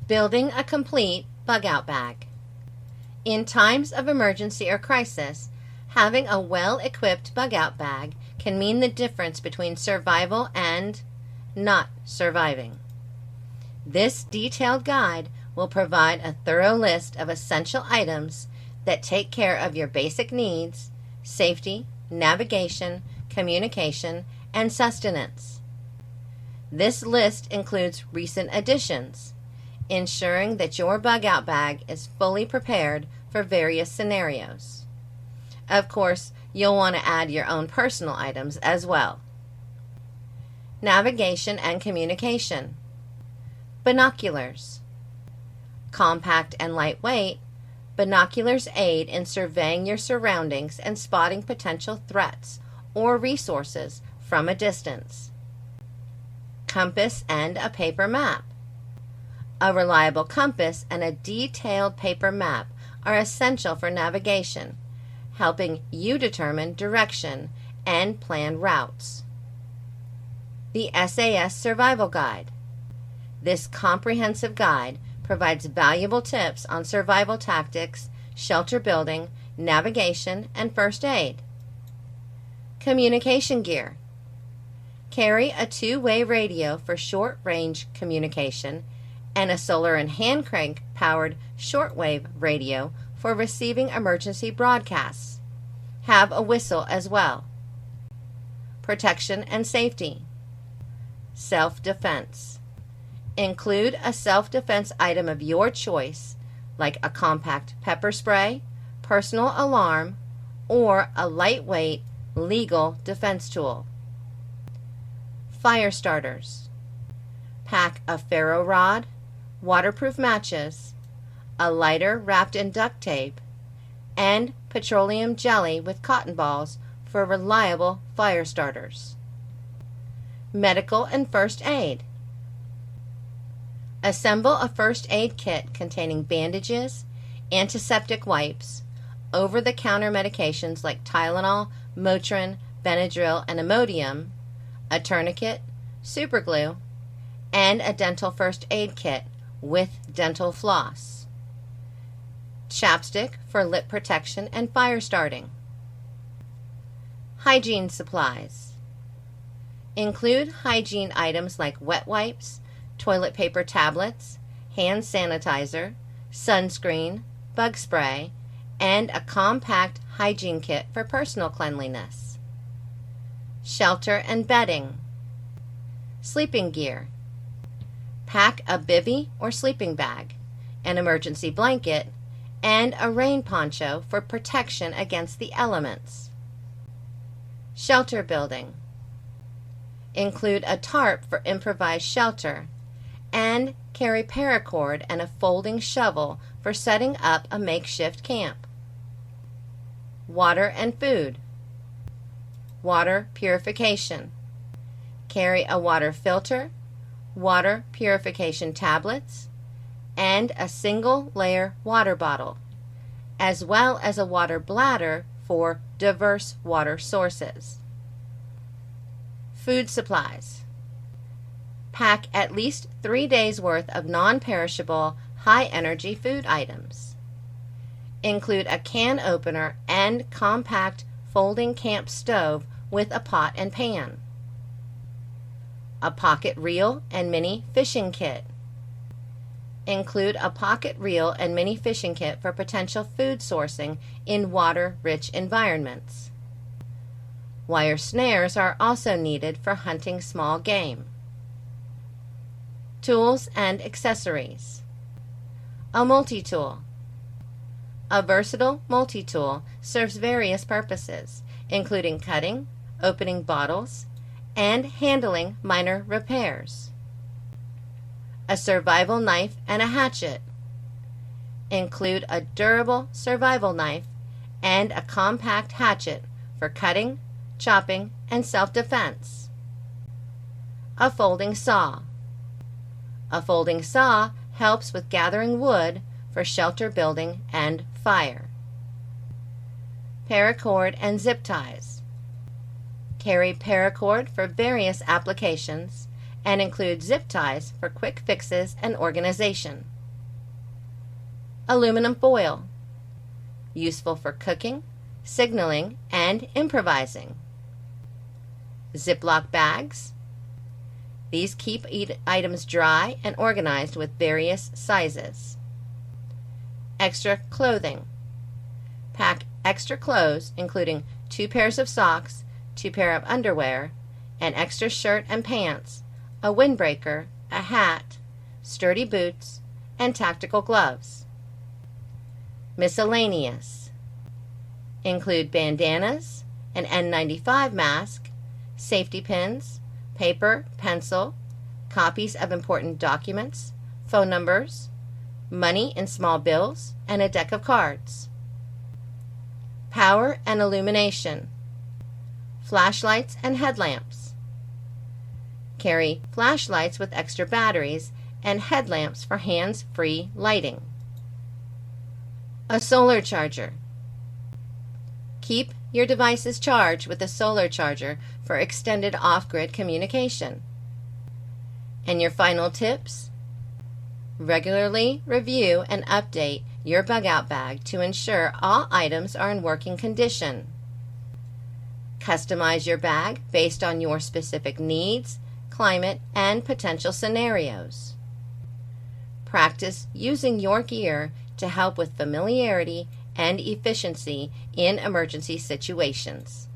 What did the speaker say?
Building a complete bug-out bag. In times of emergency or crisis, having a well-equipped bug-out bag can mean the difference between survival and not surviving. This detailed guide will provide a thorough list of essential items that take care of your basic needs, safety, navigation, communication, and sustenance. This list includes recent additions, ensuring that your bug-out bag is fully prepared for various scenarios. Of course, you'll want to add your own personal items as well. Navigation and communication. Binoculars. Compact and lightweight, binoculars aid in surveying your surroundings and spotting potential threats or resources from a distance. Compass and a paper map. A reliable compass and a detailed paper map are essential for navigation, helping you determine direction and plan routes. The SAS Survival Guide. This comprehensive guide provides valuable tips on survival tactics, shelter building, navigation, and first aid. Communication gear. Carry a two-way radio for short-range communication and a solar and hand crank powered shortwave radio for receiving emergency broadcasts. Have a whistle as well. Protection and safety. Self-defense. Include a self-defense item of your choice, like a compact pepper spray, personal alarm, or a lightweight legal defense tool. Fire starters. Pack a ferro rod, waterproof matches, a lighter wrapped in duct tape, and petroleum jelly with cotton balls for reliable fire starters. Medical and first aid. Assemble a first aid kit containing bandages, antiseptic wipes, over-the-counter medications like Tylenol, Motrin, Benadryl, and Imodium, a tourniquet, superglue, and a dental first aid kit with dental floss. Chapstick for lip protection and fire starting. Hygiene supplies. Include hygiene items like wet wipes, toilet paper tablets, hand sanitizer, sunscreen, bug spray, and a compact hygiene kit for personal cleanliness. Shelter and bedding. Sleeping gear. Pack a bivvy or sleeping bag, an emergency blanket, and a rain poncho for protection against the elements. Shelter building. Include a tarp for improvised shelter, and carry paracord and a folding shovel for setting up a makeshift camp. Water and food. Water purification. Carry a water filter, water purification tablets, and a single-layer water bottle, as well as a water bladder for diverse water sources. Food supplies. Pack at least 3 days' worth of non-perishable, high-energy food items. Include a can opener and compact folding camp stove with a pot and pan. A pocket reel and mini fishing kit. Include a pocket reel and mini fishing kit for potential food sourcing in water-rich environments. Wire snares are also needed for hunting small game. Tools and accessories. A multi-tool. A versatile multi-tool serves various purposes, including cutting, opening bottles, and handling minor repairs. A survival knife and a hatchet. Include a durable survival knife and a compact hatchet for cutting, chopping, and self-defense. A folding saw. A folding saw helps with gathering wood for shelter building and fire. Paracord and zip ties. Carry paracord for various applications and include zip ties for quick fixes and organization. aluminum foil, useful for cooking, signaling, and improvising. Ziploc bags. These keep items dry and organized with various sizes. Extra clothing. Pack extra clothes, including 2 pairs of socks, 2 pairs of underwear, an extra shirt and pants, a windbreaker, a hat, sturdy boots, and tactical gloves. Miscellaneous. Include bandanas, an N95 mask, safety pins, paper, pencil, copies of important documents, phone numbers, money in small bills, and a deck of cards. Power and illumination. Flashlights and headlamps. Carry flashlights with extra batteries and headlamps for hands-free lighting. A solar charger. Keep your devices charged with a solar charger for extended off-grid communication. And your final tips? Regularly review and update your bug-out bag to ensure all items are in working condition. Customize your bag based on your specific needs, climate, and potential scenarios. Practice using your gear to help with familiarity and efficiency in emergency situations.